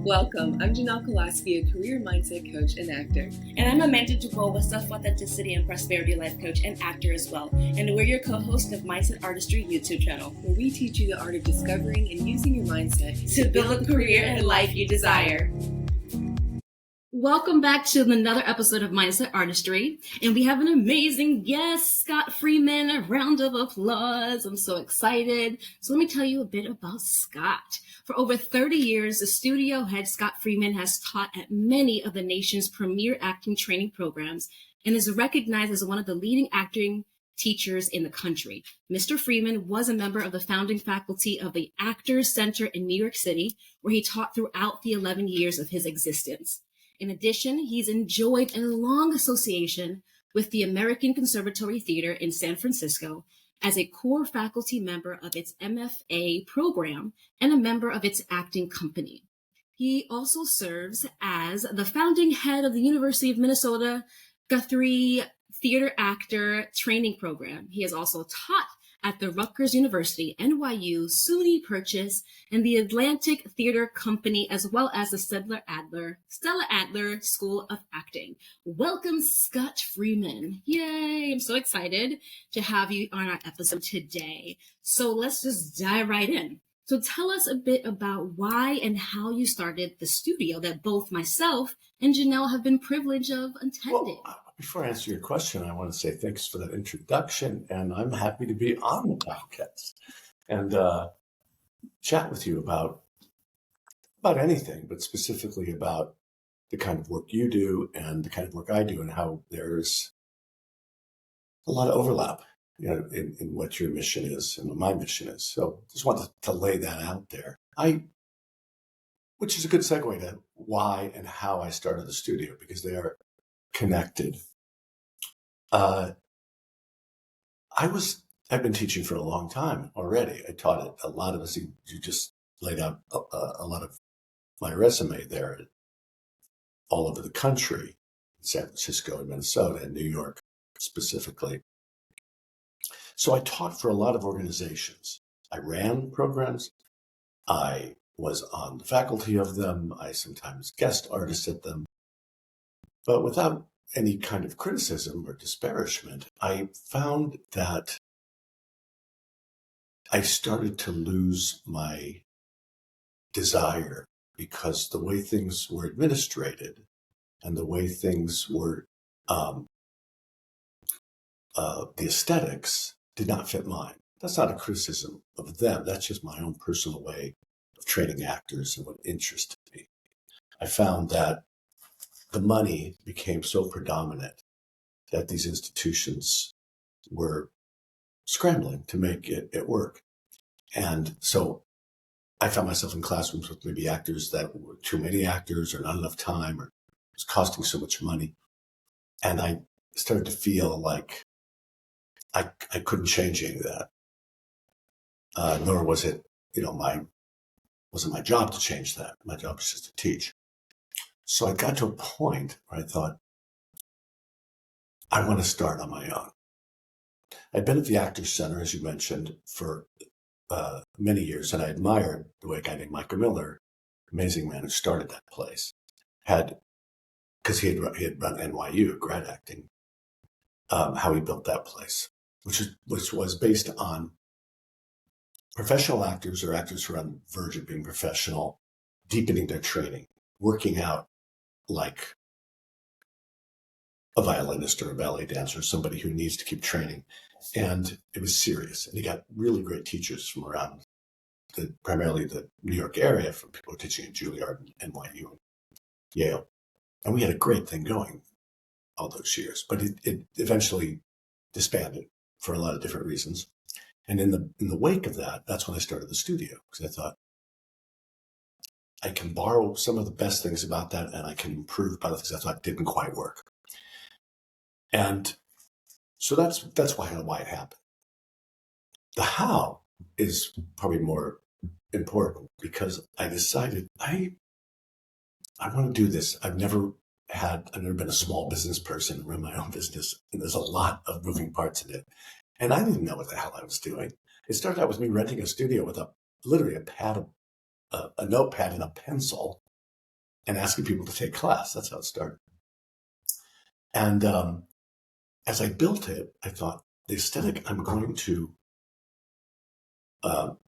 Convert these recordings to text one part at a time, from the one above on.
Welcome. I'm Janel Koloski, a career mindset coach and actor. And I'm Amanda DeBraux, a self-authenticity and prosperity life coach and actor as well. And we're your co-host of Mindset Artistry YouTube channel, where we teach you the art of discovering and using your mindset to build a career and life you desire. Welcome back to another episode of Mindset Artistry. And we have an amazing guest, Scott Freeman. A round of applause. I'm so excited. So let me tell you a bit about Scott. For over 30 years, the studio head Scott Freeman has taught at many of the nation's premier acting training programs and is recognized as one of the leading acting teachers in the country. Mr. Freeman was a member of the founding faculty of the Actors Center in New York City, where he taught throughout the 11 years of his existence. In addition, he's enjoyed a long association with the American Conservatory Theater in San Francisco as a core faculty member of its MFA program and a member of its acting company. He also serves as the founding head of the University of Minnesota Guthrie Theater Actor Training Program. He has also taught at the Rutgers University, NYU, SUNY Purchase, and the Atlantic Theater Company, as well as the Stella Adler School of Acting. Welcome, Scott Freeman. Yay! I'm so excited to have you on our episode today. So let's just dive right in. So tell us a bit about why and how you started the studio that both myself and Janel have been privileged of attending. Well, before I answer your question, I want to say thanks for that introduction, and I'm happy to be on the podcast and chat with you about anything, but specifically about the kind of work you do and the kind of work I do, and how there's a lot of overlap, in what your mission is and what my mission is. So just wanted to lay that out there. Which is a good segue to why and how I started the studio, because they are connected. I've been teaching for a long time already. I taught it a lot of us. You just laid out a lot of my resume there, all over the country, San Francisco and Minnesota and New York specifically. So I taught for a lot of organizations. I ran programs. I was on the faculty of them. I sometimes guest artist at them, but without any kind of criticism or disparagement, I found that I started to lose my desire, because the way things were administrated and the way things were, the aesthetics did not fit mine. That's not a criticism of them. That's just my own personal way of training actors and what interested me. I found that the money became so predominant that these institutions were scrambling to make it work. And so I found myself in classrooms with maybe actors that were too many actors or not enough time, or it was costing so much money. And I started to feel like I couldn't change any of that. Nor was it, wasn't my job to change that. My job was just to teach. So I got to a point where I thought, I want to start on my own. I'd been at the Actors Center, as you mentioned, for many years, and I admired the way a guy named Michael Miller, amazing man who started that place, because he had run NYU, grad acting, how he built that place, which was based on professional actors or actors who are on the verge of being professional, deepening their training, working out like a violinist or a ballet dancer, somebody who needs to keep training. And it was serious. And he got really great teachers from around primarily the New York area, from people teaching at Juilliard and NYU and Yale. And we had a great thing going all those years, but it eventually disbanded for a lot of different reasons. And in the wake of that, that's when I started the studio, because I thought, I can borrow some of the best things about that, and I can improve by the things I thought didn't quite work. And so that's why it happened. The how is probably more important, because I decided I want to do this. I've never been a small business person, run my own business, and there's a lot of moving parts in it. And I didn't know what the hell I was doing. It started out with me renting a studio with literally a notepad and a pencil, and asking people to take class. That's how it started. And as I built it, I thought the aesthetic I'm going to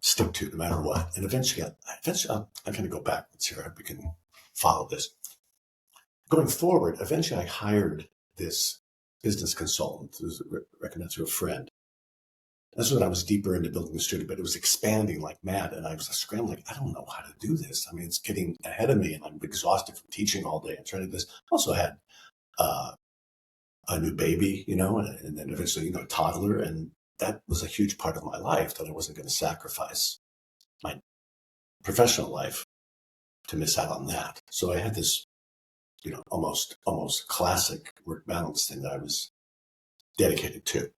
stick to no matter what. And eventually I'm going to go backwards here. We can follow this. Going forward, eventually I hired this business consultant who was recommended through a friend. This was when I was deeper into building the studio, but it was expanding like mad. And I was scrambling, like, I don't know how to do this. I mean, it's getting ahead of me and I'm exhausted from teaching all day and trying to do this. I also had a new baby, and then eventually, a toddler. And that was a huge part of my life that I wasn't going to sacrifice my professional life to miss out on that. So I had this, almost classic work balance thing that I was dedicated to.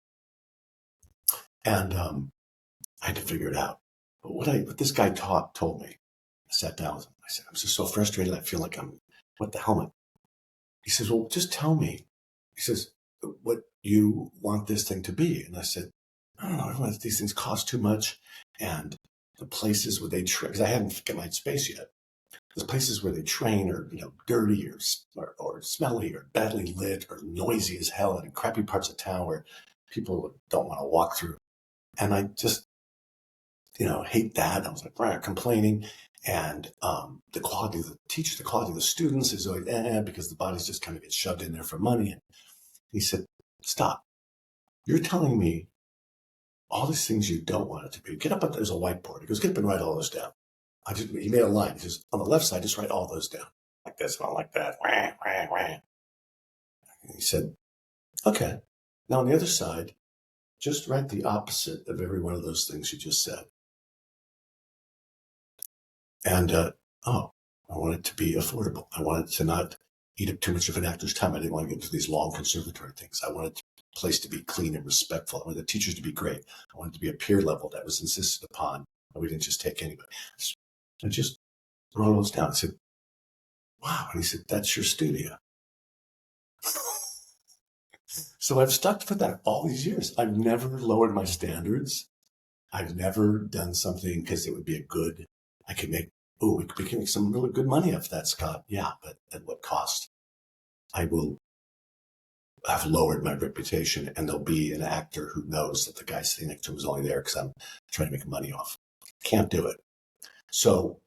And I had to figure it out. But what this guy told me, I sat down with him. I said, I'm just so frustrated. I feel like what the hell am I? He says, well, just tell me. He says, what you want this thing to be. And I said, I don't know. Everyone, these things cost too much. And the places where they train, because I hadn't got my space yet. The places where they train are, dirty or smelly or badly lit or noisy as hell and in crappy parts of town where people don't want to walk through. And I just, hate that. I was like, complaining. And the quality of the teachers, the quality of the students is always, because the bodies just kind of get shoved in there for money. And he said, stop. You're telling me all these things you don't want it to be. Get up, there's a whiteboard. He goes, get up and write all those down. He made a line. He says, on the left side, just write all those down. Like this, not like that. And he said, okay. Now on the other side, just write the opposite of every one of those things you just said. And, I want it to be affordable. I wanted to not eat up too much of an actor's time. I didn't want to get into these long conservatory things. I wanted the place to be clean and respectful. I wanted the teachers to be great. I wanted it to be a peer level that was insisted upon. And we didn't just take anybody. I just wrote those down. I said, wow. And he said, that's your studio. So I've stuck to that all these years. I've never lowered my standards. I've never done something because it would be I could make, we can make some really good money off that, Scott. Yeah, but at what cost? I will have lowered my reputation, and there'll be an actor who knows that the guy sitting next to him is only there because I'm trying to make money off. Can't do it. So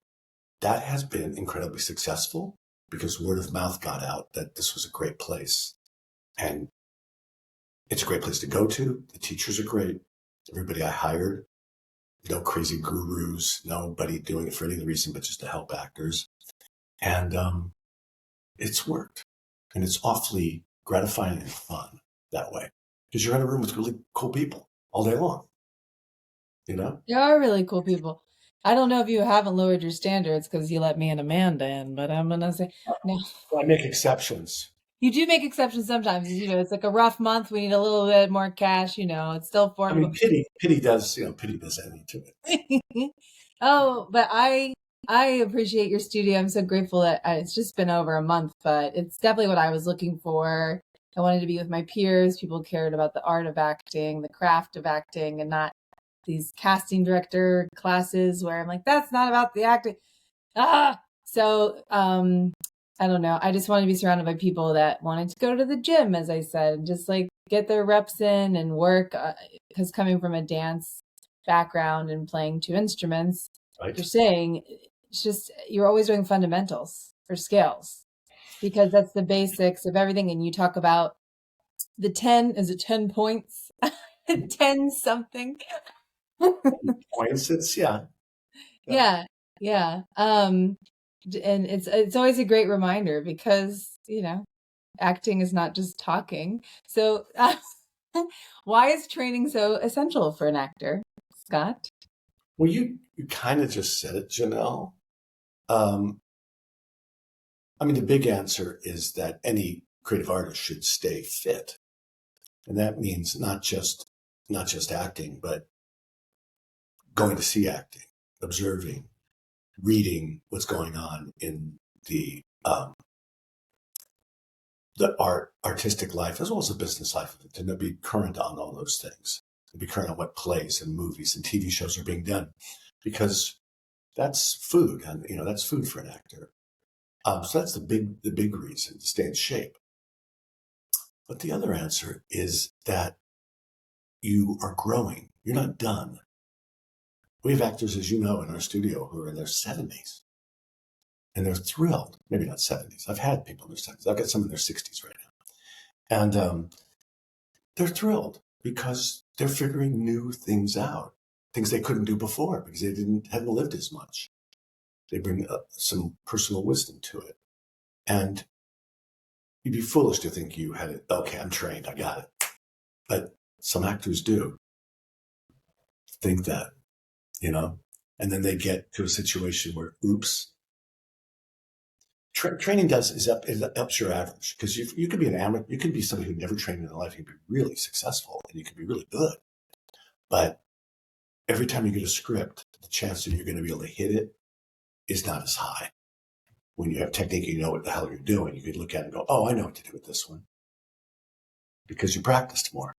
that has been incredibly successful because word of mouth got out that this was a great place. And it's a great place to go to. The teachers are great. Everybody I hired, no crazy gurus, nobody doing it for any other reason but just to help actors. And it's worked. And it's awfully gratifying and fun that way because you're in a room with really cool people all day long. You are really cool people. I don't know if you haven't lowered your standards because you let me and Amanda in, but I'm going to say no. Well, I make exceptions. You do make exceptions sometimes. It's like a rough month. We need a little bit more cash. It's still I mean, pity does anything to it. Oh, but I appreciate your studio. I'm so grateful that it's just been over a month, but it's definitely what I was looking for. I wanted to be with my peers. People cared about the art of acting, the craft of acting, and not these casting director classes where I'm like, that's not about the acting. So, I don't know. I just wanted to be surrounded by people that wanted to go to the gym, as I said, and just like get their reps in and work. Because coming from a dance background and playing two instruments, right. You're saying it's just, you're always doing fundamentals or scales because that's the basics of everything. And you talk about the 10, is it 10 points? 10 something. Points, it's, yeah. And it's always a great reminder because, acting is not just talking. So why is training so essential for an actor, Scott? Well, you kind of just said it, Janel. The big answer is that any creative artist should stay fit. And that means not just acting, but going to see acting, observing, reading what's going on in the artistic life as well as the business life, to be current on all those things, to be current on what plays and movies and TV shows are being done, because that's food, and that's food for an actor. So that's the big reason to stay in shape. But the other answer is that you are growing. You're not done. We have actors, as you know, in our studio who are in their 70s. And they're thrilled. Maybe not 70s. I've had people in their 70s. I've got some in their 60s right now. And they're thrilled because they're figuring new things out, things they couldn't do before because they hadn't lived as much. They bring some personal wisdom to it. And you'd be foolish to think you had it. Okay, I'm trained. I got it. But some actors do think that, and then they get to a situation where, oops. Training is ups your average because you could be an amateur. You could be somebody who never trained in their life. You could be really successful and you could be really good. But every time you get a script, the chance that you're going to be able to hit it is not as high. When you have technique, you know what the hell you're doing. You could look at it and go, oh, I know what to do with this one. Because you practiced more,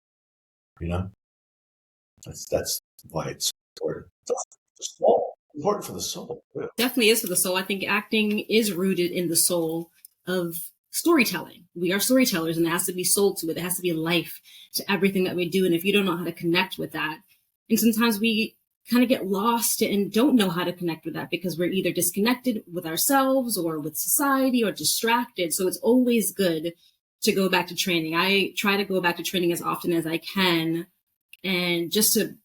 That's why it's important. It's important for the soul. Too. Definitely is for the soul. I think acting is rooted in the soul of storytelling. We are storytellers and there has to be soul to it. There has to be life to everything that we do. And if you don't know how to connect with that, and sometimes we kind of get lost and don't know how to connect with that because we're either disconnected with ourselves or with society or distracted. So it's always good to go back to training. I try to go back to training as often as I can and just to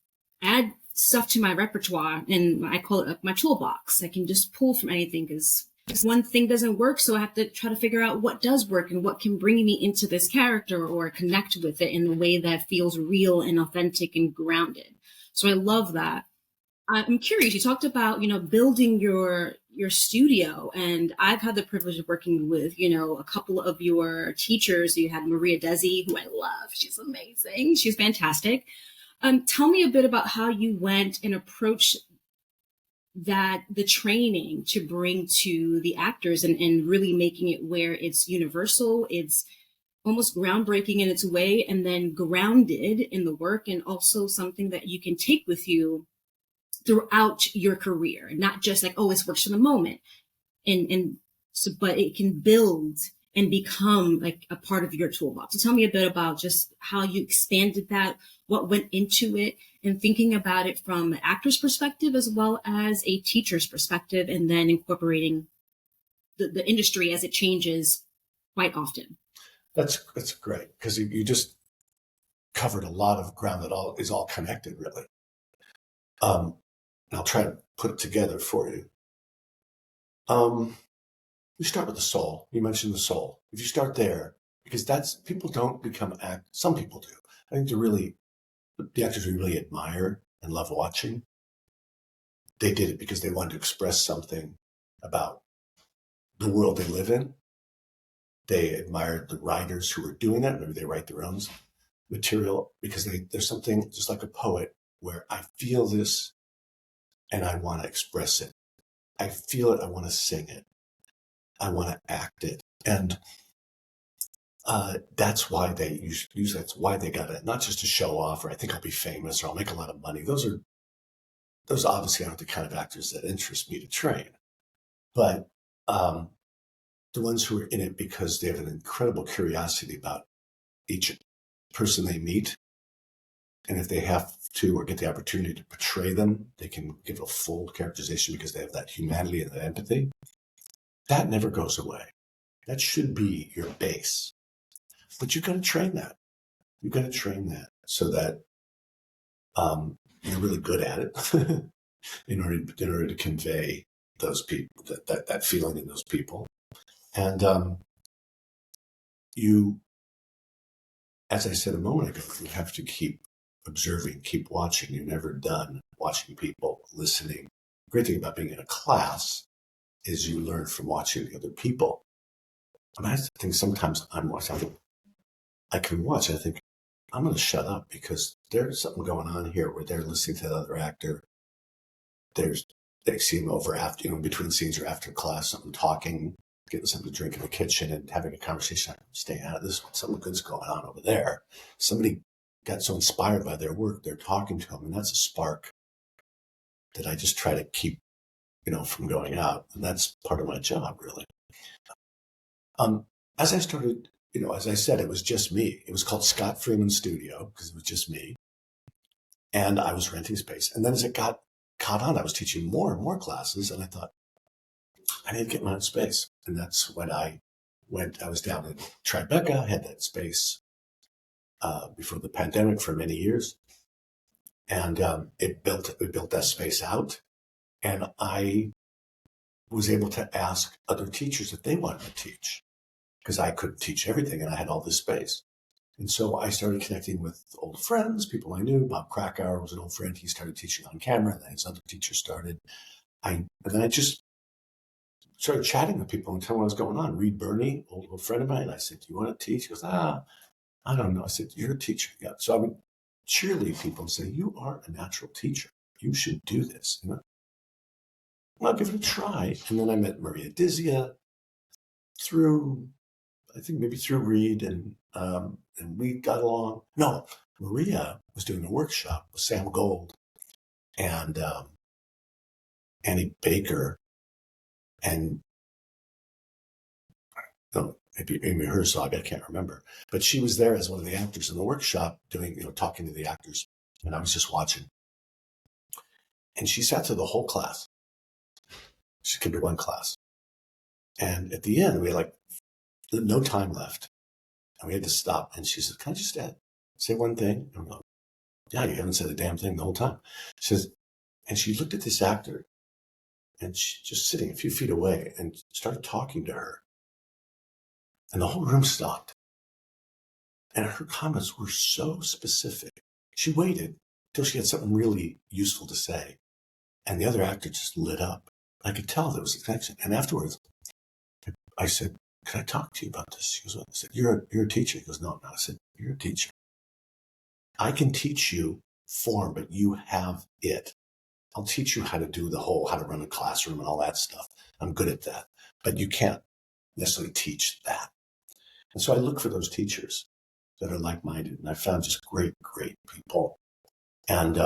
add stuff to my repertoire, and I call it my toolbox. I can just pull from anything because one thing doesn't work. So I have to try to figure out what does work and what can bring me into this character or connect with it in a way that feels real and authentic and grounded. So I love that. I'm curious, you talked about, building your studio, and I've had the privilege of working with, a couple of your teachers. You had Maria Desi, who I love. She's amazing. She's fantastic. Tell me a bit about how you went and approached the training to bring to the actors and really making it where it's universal, it's almost groundbreaking in its way, and then grounded in the work, and also something that you can take with you throughout your career, not just like, oh, it works for the moment. But it can build and become like a part of your toolbox. So tell me a bit about just how you expanded that, what went into it, and thinking about it from an actor's perspective as well as a teacher's perspective, and then incorporating the industry as it changes quite often. That's great because you just covered a lot of ground that is all connected, really. And I'll try to put it together for you. You start with the soul. You mentioned the soul. If you start there, because people don't become actors. Some people do. I think the actors we really admire and love watching, they did it because they wanted to express something about the world they live in. They admired the writers who were doing that. Maybe they write their own material because there's something just like a poet where I feel this and I want to express it. I feel it. I want to sing it. I want to act it. And that's why they use that's why they got it. Not just to show off or I think I'll be famous or I'll make a lot of money. Those obviously aren't the kind of actors that interest me to train. But the ones who are in it because they have an incredible curiosity about each person they meet. And if they have to or get the opportunity to portray them, they can give a full characterization because they have that humanity and that empathy. That never goes away. That should be your base. But you've got to train that. You've got to train that so that you're really good at it in order to convey those people, that feeling in those people. And you, as I said a moment ago, you have to keep observing, keep watching. You're never done watching people, listening. The great thing about being in a class is you learn from watching the other people. And I think sometimes I'm watching, I can watch, I think, I'm going to shut up because there's something going on here where they're listening to the other actor. They see him over after, between scenes or after class, something talking, getting something to drink in the kitchen and having a conversation. I'm staying out of this. Something good's going on over there. Somebody got so inspired by their work, they're talking to him. And that's a spark that I just try to keep, from going out. And that's part of my job, really. As I started, as I said, it was just me. It was called Scott Freeman Studio because it was just me. And I was renting space. And then as it got caught on, I was teaching more and more classes. And I thought, I need to get my own space. And that's when I was down in Tribeca, had that space before the pandemic for many years. And we built that space out. And I was able to ask other teachers if they wanted to teach because I couldn't teach everything and I had all this space. And so I started connecting with old friends, people I knew. Bob Krakauer was an old friend. He started teaching on camera. And then his other teacher started. And then I just started chatting with people and telling what was going on. Reed Burney, old friend of mine. I said, do you want to teach? He goes, I don't know. I said, you're a teacher. Yeah. So I would cheerlead people and say, you are a natural teacher. You should do this. Well, I'll give it a try. And then I met Maria Dizia through Reed and we got along. No, Maria was doing a workshop with Sam Gold and Annie Baker and maybe Amy Herzog, I can't remember. But she was there as one of the actors in the workshop doing, talking to the actors. And I was just watching. And she sat through the whole class. She could be one class. And at the end, we had no time left. And we had to stop. And she said, can I just say one thing? And I'm like, yeah, you haven't said a damn thing the whole time. She says, and she looked at this actor and she just sitting a few feet away and started talking to her. And the whole room stopped. And her comments were so specific. She waited till she had something really useful to say. And the other actor just lit up. I could tell there was a connection. And afterwards, I said, can I talk to you about this? She goes, I said, you're a teacher. He goes, no. I said, you're a teacher. I can teach you form, but you have it. I'll teach you how to run a classroom and all that stuff. I'm good at that. But you can't necessarily teach that. And so I look for those teachers that are like-minded. And I found just great, great people. And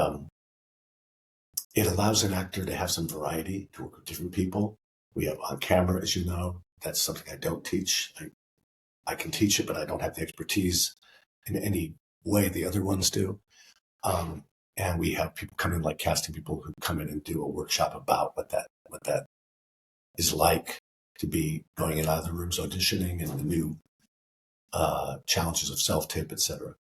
it allows an actor to have some variety, to work with different people. We have on camera, as you know. That's something I don't teach. I can teach it, but I don't have the expertise in any way the other ones do. And we have people come in, like casting people who come in and do a workshop about what that is like to be going in and out of the rooms auditioning and the new challenges of self-tape, etc.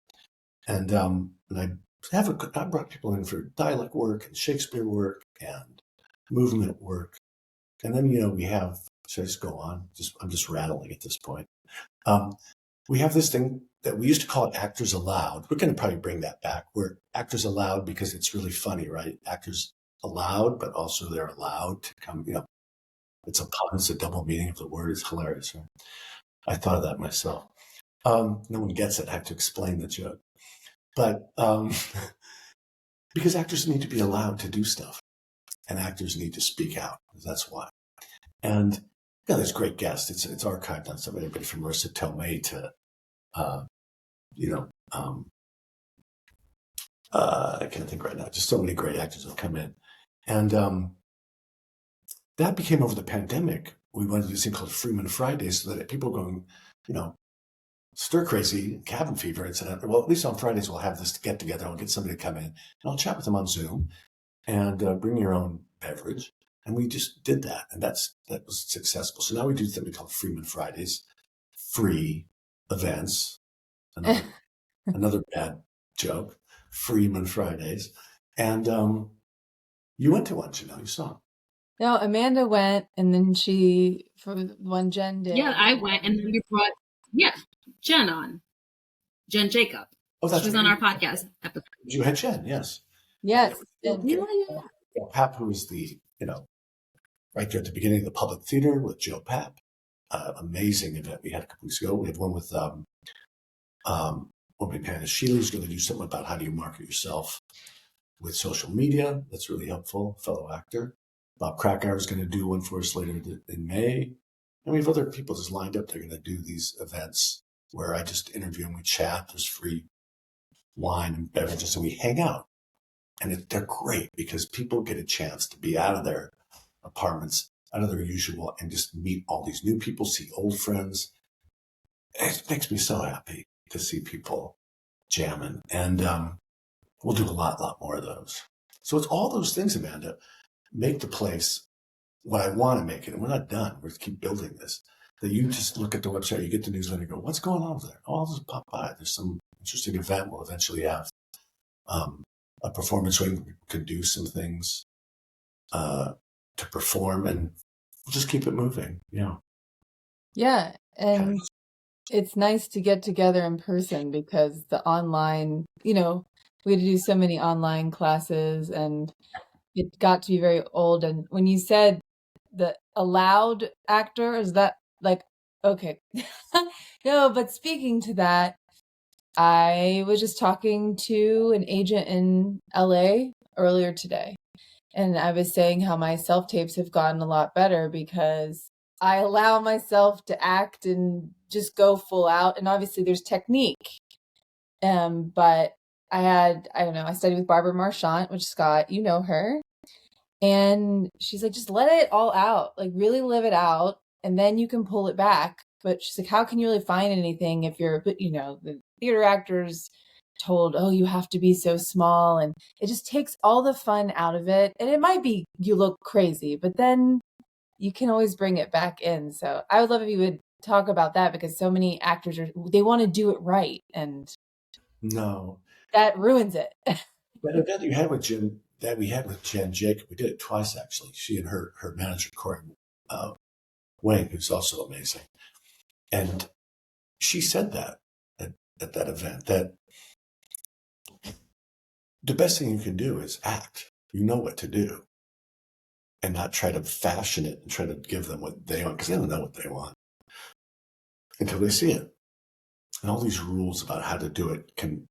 And I brought people in for dialect work and Shakespeare work and movement work. And then, we have, should I just go on? I'm just rattling at this point. We have this thing that we used to call it Actors Allowed. We're going to probably bring that back. We're Actors Allowed because it's really funny, right? Actors allowed, but also they're allowed to come, it's a double meaning of the word. It's hilarious, right? I thought of that myself. No one gets it. I have to explain the joke. But because actors need to be allowed to do stuff and actors need to speak out. That's why. And there's great guests. It's archived on somebody from Marissa Tomei to, I can't think right now. Just so many great actors have come in. And that became over the pandemic. We went to this thing called Freeman Fridays so that people were going, stir crazy, cabin fever, and said, well, at least on Fridays we'll have this get together. I'll get somebody to come in and I'll chat with them on Zoom and bring your own beverage. And we just did that. And that was successful. So now we do something called Freeman Fridays, free events. Another bad joke, Freeman Fridays. And you went to one, you saw. No, Amanda went, and then for one Jen did. Yeah, I went, and then we brought, Jen on. Jen Jacob. Oh, that's She was on our podcast episode. You had Jen, yes. Yes. Yeah. Pap, who was the, right there at the beginning of the public theater with Joe Pap. Amazing event we had a couple weeks ago. We have one with Panish Sheely's going to do something about how do you market yourself with social media. That's really helpful. Fellow actor. Bob Krakauer is going to do one for us later in May. And we have other people just lined up. They're going to do these events where I just interview and we chat. There's free wine and beverages and we hang out. And they're great because people get a chance to be out of their apartments out of their usual and just meet all these new people, see old friends. It makes me so happy to see people jamming. And we'll do a lot more of those. So it's all those things, Amanda, make the place what I want to make it. And we're not done. We're going to keep building this. That you just look at the website, you get the newsletter, and go, what's going on over there? Oh, I'll just pop by. There's some interesting event. We'll eventually have a performance where we can do some things to perform, and we'll just keep it moving. Yeah. Yeah. And it's nice to get together in person, because the online, we had to do so many online classes, and it got to be very old. And when you said the allowed actor, is that like, okay. No, but speaking to that, I was just talking to an agent in LA earlier today, and I was saying how my self-tapes have gotten a lot better because I allow myself to act and just go full out. And obviously there's technique. But I don't know, I studied with Barbara Marchant, which Scott, you know her. And she's like, just let it all out, like really live it out. And then you can pull it back. But she's like, how can you really find anything if the theater actors told, oh, you have to be so small, and it just takes all the fun out of it. And it might be you look crazy, but then you can always bring it back in. So I would love if you would talk about that, because so many actors they want to do it right, and No, that ruins it. that event you had with Jen, that we had with Jen Jacob, we did it twice actually. She and her manager Corey Wayne, who's also amazing, and she said that at that event, that the best thing you can do is act. You know what to do, and not try to fashion it and try to give them what they want, because they don't know what they want until they see it. And all these rules about how to do it can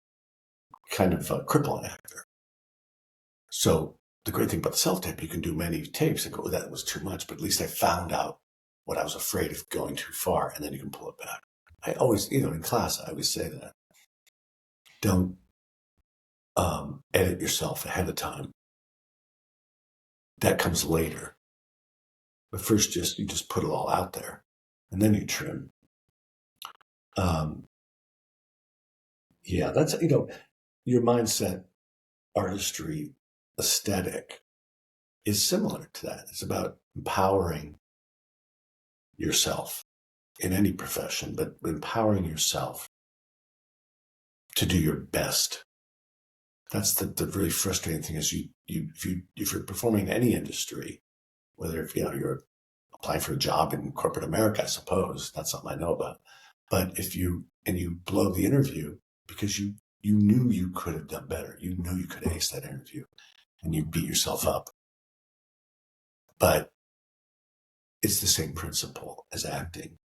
kind of cripple an actor. So the great thing about the self-tape, you can do many tapes and go, that was too much, but at least I found out what I was afraid of going too far, and then you can pull it back. I always, in class, I always say that. Don't edit yourself ahead of time. That comes later. But first, you just put it all out there, and then you trim. Yeah, that's, your mindset artistry aesthetic is similar to that. It's about empowering yourself in any profession, but empowering yourself to do your best. That's the really frustrating thing is if you're performing in any industry, whether you're applying for a job in corporate America, I suppose that's something I know about. But if you blow the interview because you knew you could have done better, you knew you could ace that interview, and you beat yourself up. But it's the same principle as acting,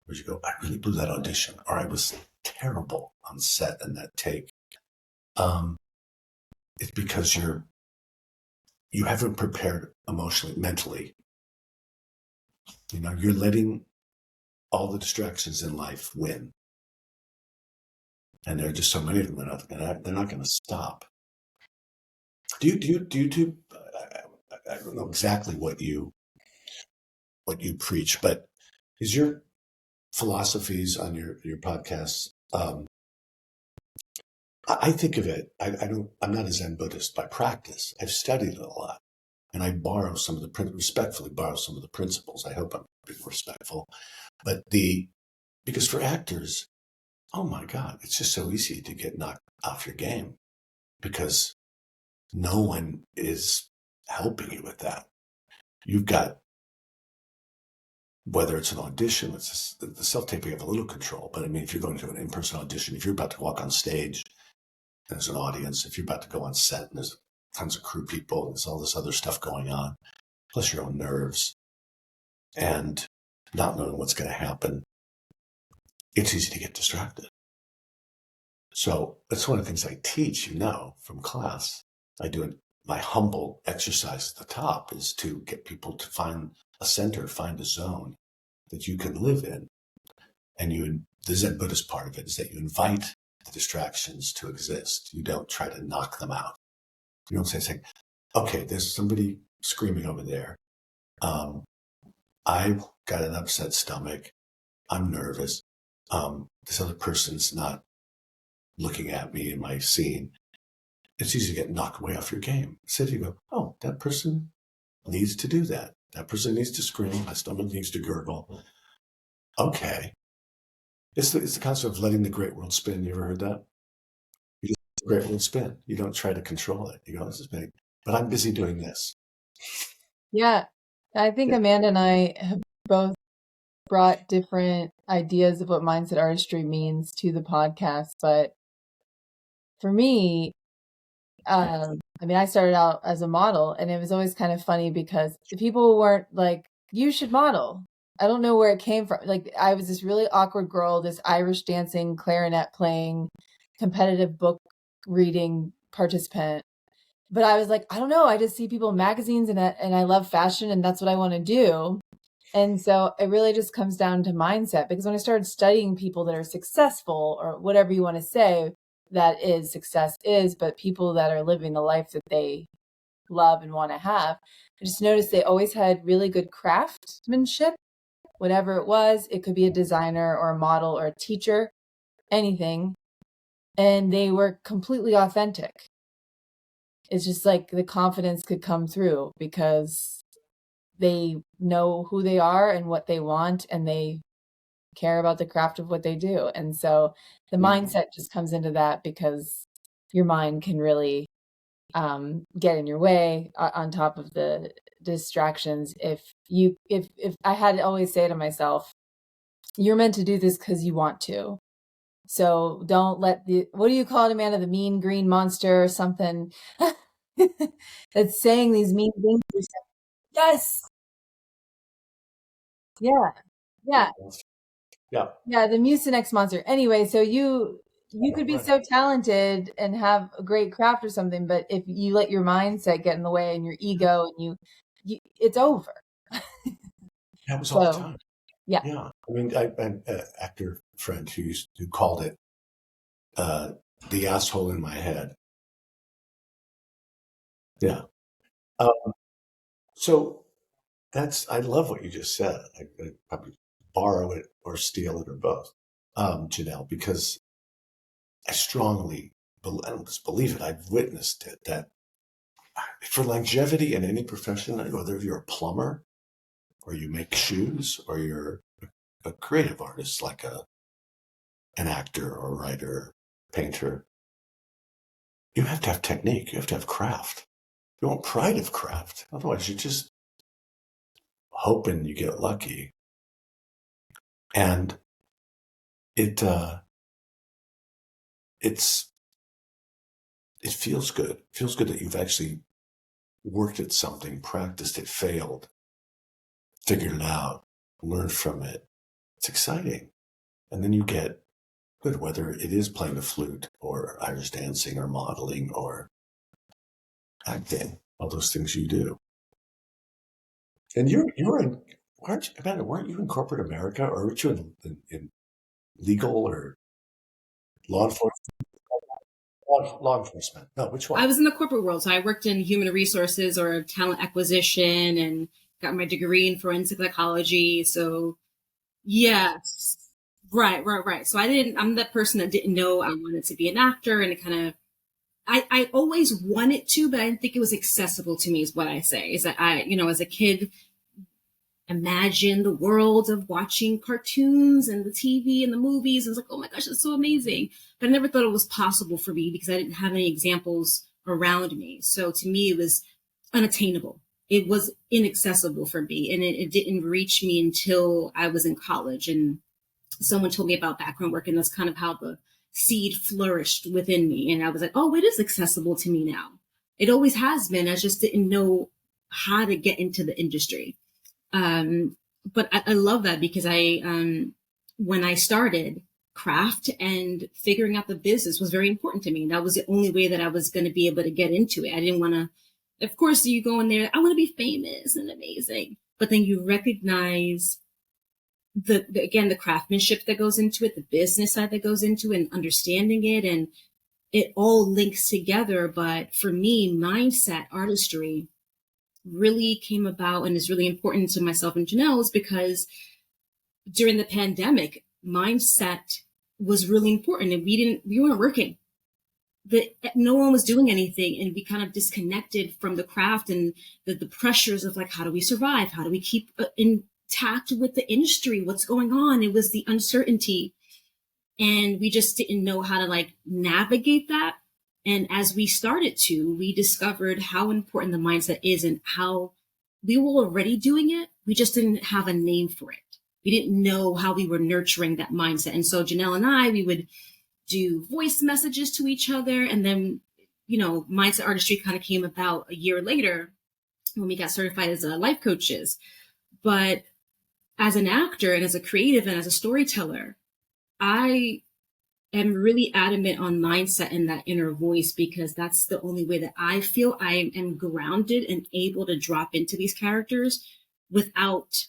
where you go, I really blew that audition, or I was terrible on set in that take. It's because you haven't prepared emotionally, mentally. You're letting all the distractions in life win. And there are just so many of them, they're not going to stop. Do you I don't know exactly what you preach, but is your philosophies on your podcasts, I think of it, I'm not a Zen Buddhist by practice. I've studied it a lot, and I respectfully borrow some of the principles. I hope I'm being respectful. But because for actors, oh my God, it's just so easy to get knocked off your game because no one is helping you with that. You've got, whether it's an audition, the self-taping, you have a little control. But I mean, if you're going to an in-person audition, if you're about to walk on stage, there's an audience. If you're about to go on set and there's tons of crew people, there's all this other stuff going on, plus your own nerves and not knowing what's going to happen, it's easy to get distracted. So that's one of the things I teach, from class. I do my humble exercise at the top is to get people to find a center, find a zone that you can live in. And the Zen Buddhist part of it is that you invite the distractions to exist. You don't try to knock them out. You don't say, okay, there's somebody screaming over there. I've got an upset stomach. I'm nervous. This other person's not looking at me in my scene. It's easy to get knocked way off your game. Instead, you go, oh, that person needs to do that. That person needs to scream. My stomach needs to gurgle. Okay. It's the concept of letting the great world spin. You ever heard that? You just let the great world spin. You don't try to control it. You go, this is big, but I'm busy doing this. Yeah. I think Yeah. Amanda and I have both brought different ideas of what mindset artistry means to the podcast. But for me, I started out as a model, and it was always kind of funny because the people weren't like, you should model. I don't know where it came from. Like, I was this really awkward girl, this Irish dancing, clarinet playing, competitive book reading participant. But I was like, I don't know. I just see people in magazines, and I love fashion, and that's what I want to do. And so it really just comes down to mindset, because when I started studying people that are successful, or whatever you want to say that is success is, but people that are living the life that they love and want to have, I just noticed they always had really good craftsmanship, whatever it was. It could be a designer or a model or a teacher, anything. And they were completely authentic. It's just like the confidence could come through because they know who they are and what they want, and they care about the craft of what they do. And so the mindset just comes into that, because your mind can really get in your way on top of the distractions. If I had to always say to myself, you're meant to do this because you want to. So don't let what do you call it, Amanda? The mean green monster or something that's saying these mean things to yourself. Yes. Yeah. Yeah. Yeah. The Mucinex monster. Anyway, so you could be so talented and have a great craft or something, but if you let your mindset get in the way and your ego, and you it's over. That was all the time. Yeah. Yeah. I mean, I an actor friend who called it the asshole in my head. Yeah. So I love what you just said. I probably borrow it or steal it or both, Janelle, because I strongly I don't just believe it. I've witnessed it, that for longevity in any profession, whether you're a plumber or you make shoes or you're a creative artist, like an actor or a writer, painter, you have to have technique. You have to have craft. You want pride of craft. Otherwise, you're just hoping you get lucky. And it feels good. It feels good that you've actually worked at something, practiced it, failed, figured it out, learned from it. It's exciting. And then you get good, whether it is playing the flute or Irish dancing or modeling or acting, all those things you do. And weren't you in corporate America, or weren't you in legal or law enforcement? Law enforcement. No, which one? I was in the corporate world. So I worked in human resources or talent acquisition and got my degree in forensic psychology. So yes, right. So I'm that person that didn't know I wanted to be an actor, and it kind of, I always wanted to, but I didn't think it was accessible to me, is what I say. Is that as a kid, imagine the world of watching cartoons and the TV and the movies. And it's like, oh my gosh, that's so amazing. But I never thought it was possible for me because I didn't have any examples around me. So to me, it was unattainable. It was inaccessible for me. And it didn't reach me until I was in college. And someone told me about background work. And that's kind of how the seed flourished within me. And I was like, oh, it is accessible to me now. It always has been. I just didn't know how to get into the industry. But I love that, because when I started, craft and figuring out the business was very important to me. And that was the only way that I was going to be able to get into it. I didn't want to, of course, you go in there, I want to be famous and amazing, but then you recognize the craftsmanship that goes into it, the business side that goes into it, and understanding it, and it all links together. But for me, mindset artistry really came about and is really important to myself and Janelle is because during the pandemic, mindset was really important, and we weren't working. No one was doing anything, and we kind of disconnected from the craft and the pressures of like, how do we survive? How do we keep intact with the industry? What's going on? It was the uncertainty, and we just didn't know how to like navigate that. And as we started to, we discovered how important the mindset is and how we were already doing it. We just didn't have a name for it. We didn't know how we were nurturing that mindset. And so Janelle and I, we would do voice messages to each other. And then, Mindset Artistry kind of came about a year later when we got certified as life coaches. But as an actor and as a creative and as a storyteller, I am really adamant on mindset and that inner voice, because that's the only way that I feel I am grounded and able to drop into these characters without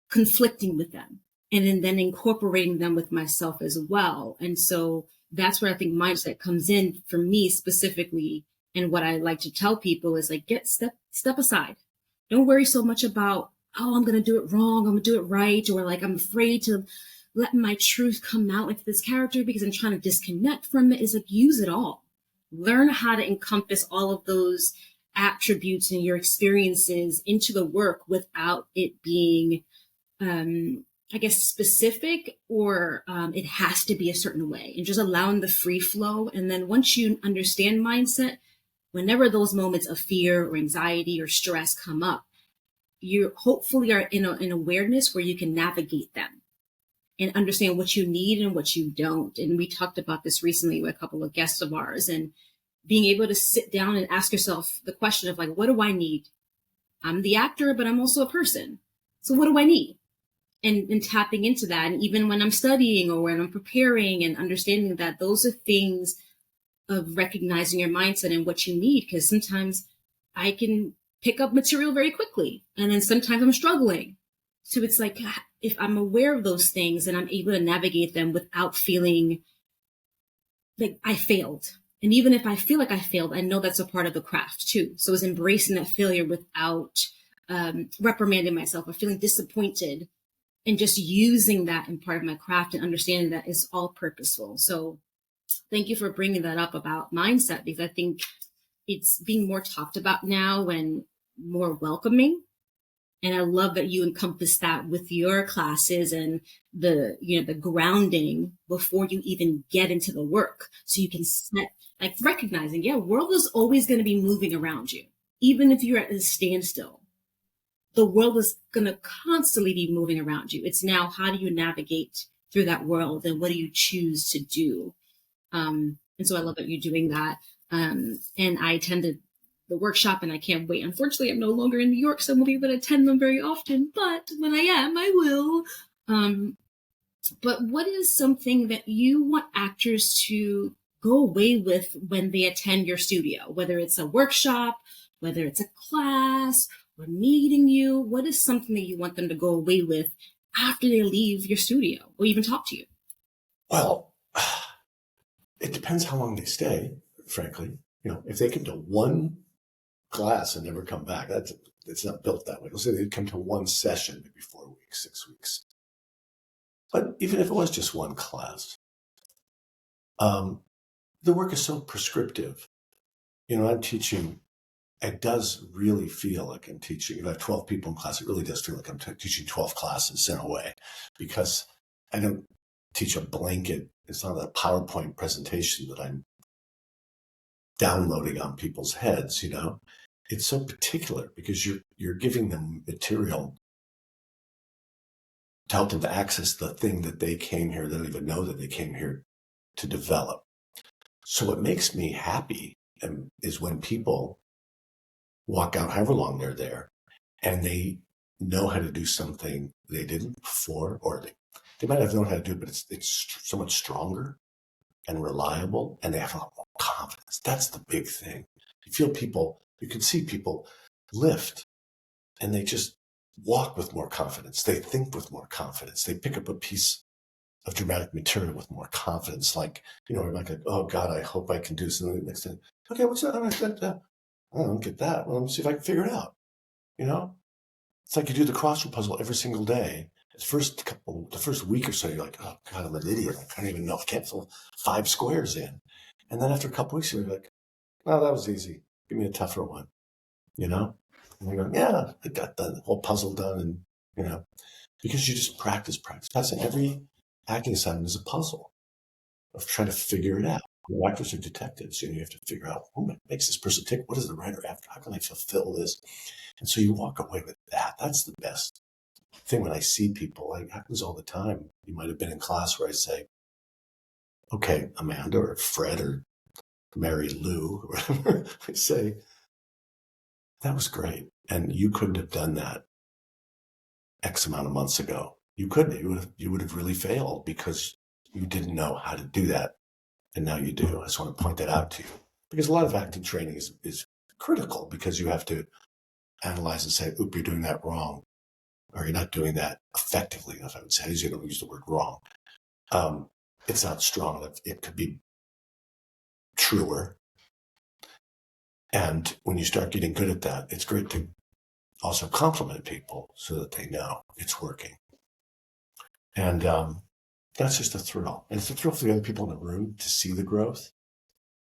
conflicting with them. And then incorporating them with myself as well. And so that's where I think mindset comes in for me specifically. And what I like to tell people is like, step aside. Don't worry so much about, oh, I'm going to do it wrong. I'm going to do it right. Or like, I'm afraid to let my truth come out into this character because I'm trying to disconnect from it. Is like, use it all. Learn how to encompass all of those attributes and your experiences into the work without it being, specific or it has to be a certain way, and just allowing the free flow. And then once you understand mindset, whenever those moments of fear or anxiety or stress come up, you hopefully are in an awareness where you can navigate them and understand what you need and what you don't. And we talked about this recently with a couple of guests of ours, and being able to sit down and ask yourself the question of like, what do I need? I'm the actor, but I'm also a person. So what do I need? And tapping into that. And even when I'm studying or when I'm preparing, and understanding that those are things of recognizing your mindset and what you need. Because sometimes I can pick up material very quickly, and then sometimes I'm struggling. So it's like, if I'm aware of those things and I'm able to navigate them without feeling like I failed. And even if I feel like I failed, I know that's a part of the craft too. So it's embracing that failure without reprimanding myself or feeling disappointed, and just using that in part of my craft and understanding that it's all purposeful. So thank you for bringing that up about mindset, because I think it's being more talked about now and more welcoming. And I love that you encompass that with your classes and the grounding before you even get into the work. So you can set, like, recognizing, world is always going to be moving around you. Even if you're at a standstill, the world is going to constantly be moving around you. It's now, how do you navigate through that world, and what do you choose to do? And so I love that you're doing that. And I attended the workshop, and I can't wait. Unfortunately, I'm no longer in New York, so I won't be able to attend them very often, but when I am, I will. But what is something that you want actors to go away with when they attend your studio, whether it's a workshop, whether it's a class, or meeting you? What is something that you want them to go away with after they leave your studio or even talk to you? Well, it depends how long they stay, frankly. If they come to one class and never come back, it's not built that way. Let's say they come to one session, maybe 4 weeks, 6 weeks. But even if it was just one class, the work is so prescriptive. I'm teaching. It does really feel like I'm teaching. If I have 12 people in class, it really does feel like I'm teaching 12 classes in a way, because I don't teach a blanket. It's not a PowerPoint presentation that I'm downloading on people's heads. It's so particular because you're giving them material to help them to access the thing that they came here. They don't even know that they came here to develop. So what makes me happy is when people walk out, however long they're there, and they know how to do something they didn't before, or they might have known how to do it, but it's so much stronger and reliable, and they have a lot more confidence. That's the big thing. You can see people lift, and they just walk with more confidence. They think with more confidence. They pick up a piece of dramatic material with more confidence, like, oh God, I hope I can do something next time. Okay, what's that? I don't get that. Well, let me see if I can figure it out. you know? It's like you do the crossword puzzle every single day. The first week or so, you're like, oh God, I'm an idiot. I can't even know. I can't fill 5 squares in. And then after a couple weeks, you're like, oh, that was easy. Give me a tougher one, you know? And you're going, yeah, I got the whole puzzle done. And, you know, because you just practice. That's every acting assignment is a puzzle of trying to figure it out. The actors are detectives, you have to figure out what makes this person tick. What is the writer after? How can I fulfill this? And so you walk away with that. That's the best thing when I see people. It happens all the time. You might have been in class where I say, okay, Amanda or Fred or Mary Lou or whatever. I say, that was great. And you couldn't have done that X amount of months ago. You couldn't. You would have really failed because you didn't know how to do that. And now you do. I just want to point that out to you. Because a lot of acting training is critical because you have to analyze and say, oop, you're doing that wrong. Or you're not doing that effectively enough. I would say, you don't use the word wrong. It's not strong enough. It could be truer. And when you start getting good at that, it's great to also compliment people so that they know it's working. And that's just a thrill. And it's a thrill for the other people in the room to see the growth.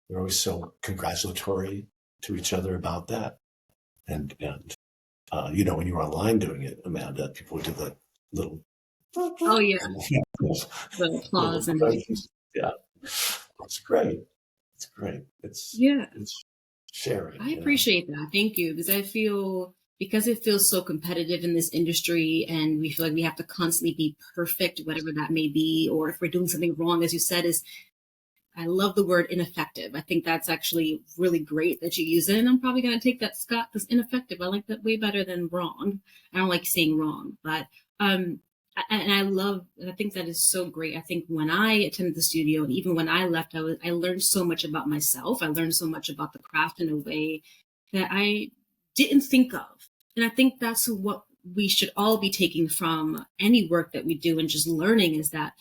They're always so congratulatory to each other about that. And when you were online doing it, Amanda, people would do the little... Oh, yeah. The applause. Yeah. It's great. It's great. It's sharing. I appreciate that. Thank you. Because it feels so competitive in this industry and we feel like we have to constantly be perfect, whatever that may be, or if we're doing something wrong, as you said, I love the word ineffective. I think that's actually really great that you use it. And I'm probably going to take that, Scott, because ineffective. I like that way better than wrong. I don't like saying wrong, but, and I think that is so great. I think when I attended the studio and even when I left, I learned so much about myself. I learned so much about the craft in a way that I didn't think of. And I think that's what we should all be taking from any work that we do and just learning is that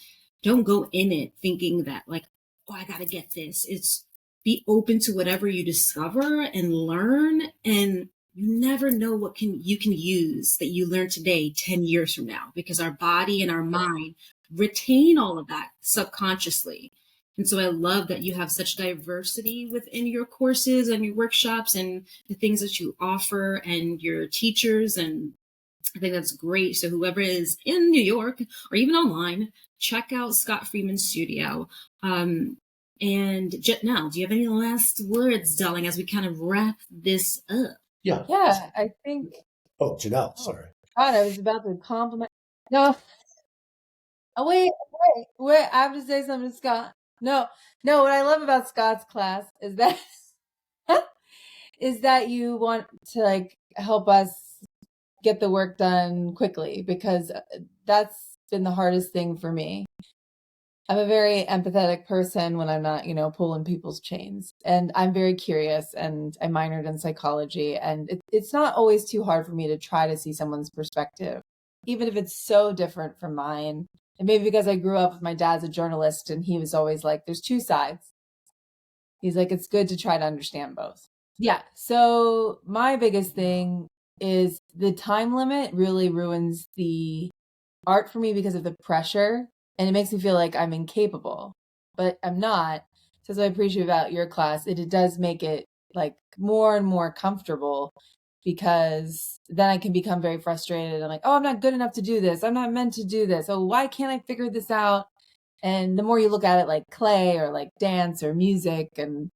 don't go in it thinking that like, oh, I got to get this. It's be open to whatever you discover and learn. And you never know what you can use that you learned today 10 years from now, because our body and our mind retain all of that subconsciously. And so I love that you have such diversity within your courses and your workshops and the things that you offer and your teachers. And I think that's great. So whoever is in New York or even online, check out Scott Freeman's studio. And Janel, do you have any last words, darling, as we kind of wrap this up? Yeah. Yeah, I think. Oh, Janel, sorry. God, I was about to compliment. No. Oh, wait. I have to say something to Scott. No. What I love about Scott's class is that you want to like help us get the work done quickly, because that's been the hardest thing for me. I'm a very empathetic person when I'm not, pulling people's chains, and I'm very curious, and I minored in psychology, and it's not always too hard for me to try to see someone's perspective, even if it's so different from mine. And maybe because I grew up with my dad's a journalist and he was always like, there's two sides. He's like, it's good to try to understand both. Yeah. So my biggest thing is the time limit really ruins the art for me because of the pressure. And it makes me feel like I'm incapable, but I'm not. So that's what I appreciate about your class. It does make it like more and more comfortable, because then I can become very frustrated. I'm like, oh, I'm not good enough to do this. I'm not meant to do this. Oh, why can't I figure this out? And the more you look at it like clay or like dance or music, and,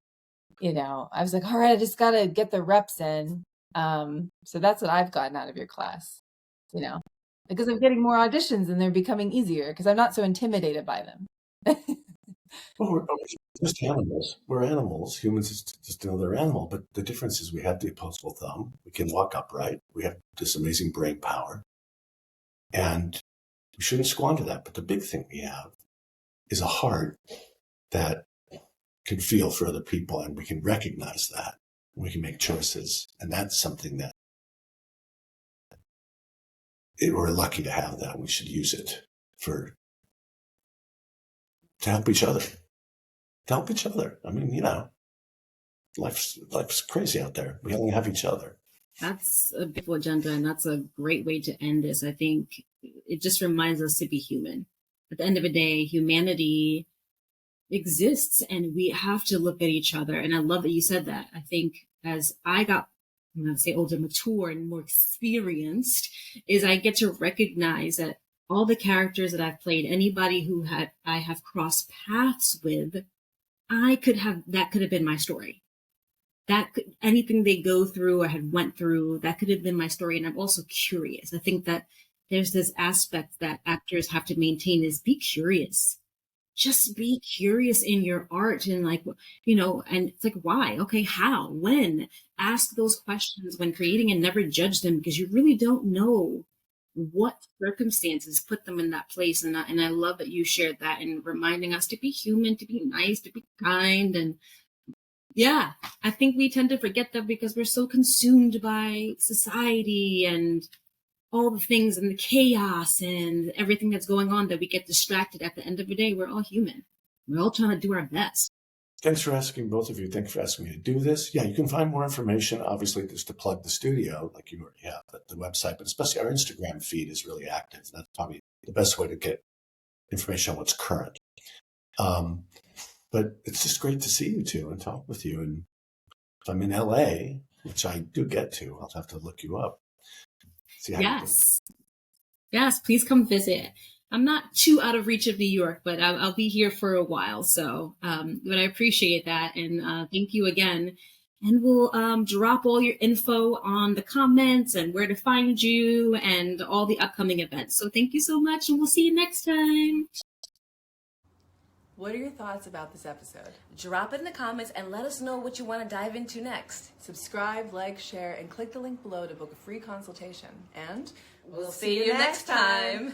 I was like, all right, I just got to get the reps in. So that's what I've gotten out of your class, because I'm getting more auditions and they're becoming easier because I'm not so intimidated by them. Well, we're just animals. We're animals. Humans just another animal. But the difference is we have the opposable thumb. We can walk upright. We have this amazing brain power. And we shouldn't squander that. But the big thing we have is a heart that can feel for other people, and we can recognize that. We can make choices. And that's something that we're lucky to have that. We should use it to help each other. I mean, life's crazy out there. We only have each other. That's a beautiful agenda, and that's a great way to end this. I think it just reminds us to be human. At the end of the day, humanity exists, and we have to look at each other. And I love that you said that. I think as I got, I'm going to say older, mature, and more experienced, is I get to recognize that all the characters that I've played, anybody who I have crossed paths with, that could have been my story. Anything they go through or had went through, that could have been my story. And I'm also curious. I think that there's this aspect that actors have to maintain is be curious. Just be curious in your art and and it's like, why? Okay, how? When? Ask those questions when creating and never judge them, because you really don't know what circumstances put them in that place. And I love that you shared that and reminding us to be human, to be nice, to be kind. And yeah, I think we tend to forget that because we're so consumed by society and all the things and the chaos and everything that's going on that we get distracted. At the end of the day, we're all human. We're all trying to do our best. Thanks for asking, both of you. Thanks for asking me to do this. Yeah, you can find more information, obviously, just to plug the studio, like you already have, the website, but especially our Instagram feed is really active. That's probably the best way to get information on what's current. But it's just great to see you two and talk with you. And if I'm in LA, which I do get to, I'll have to look you up. See how Yes, please come visit. I'm not too out of reach of New York, but I'll be here for a while. So, but I appreciate that. And thank you again. And we'll drop all your info on the comments and where to find you and all the upcoming events. So thank you so much, and we'll see you next time. What are your thoughts about this episode? Drop it in the comments and let us know what you want to dive into next. Subscribe, like, share, and click the link below to book a free consultation. And We'll see you next time.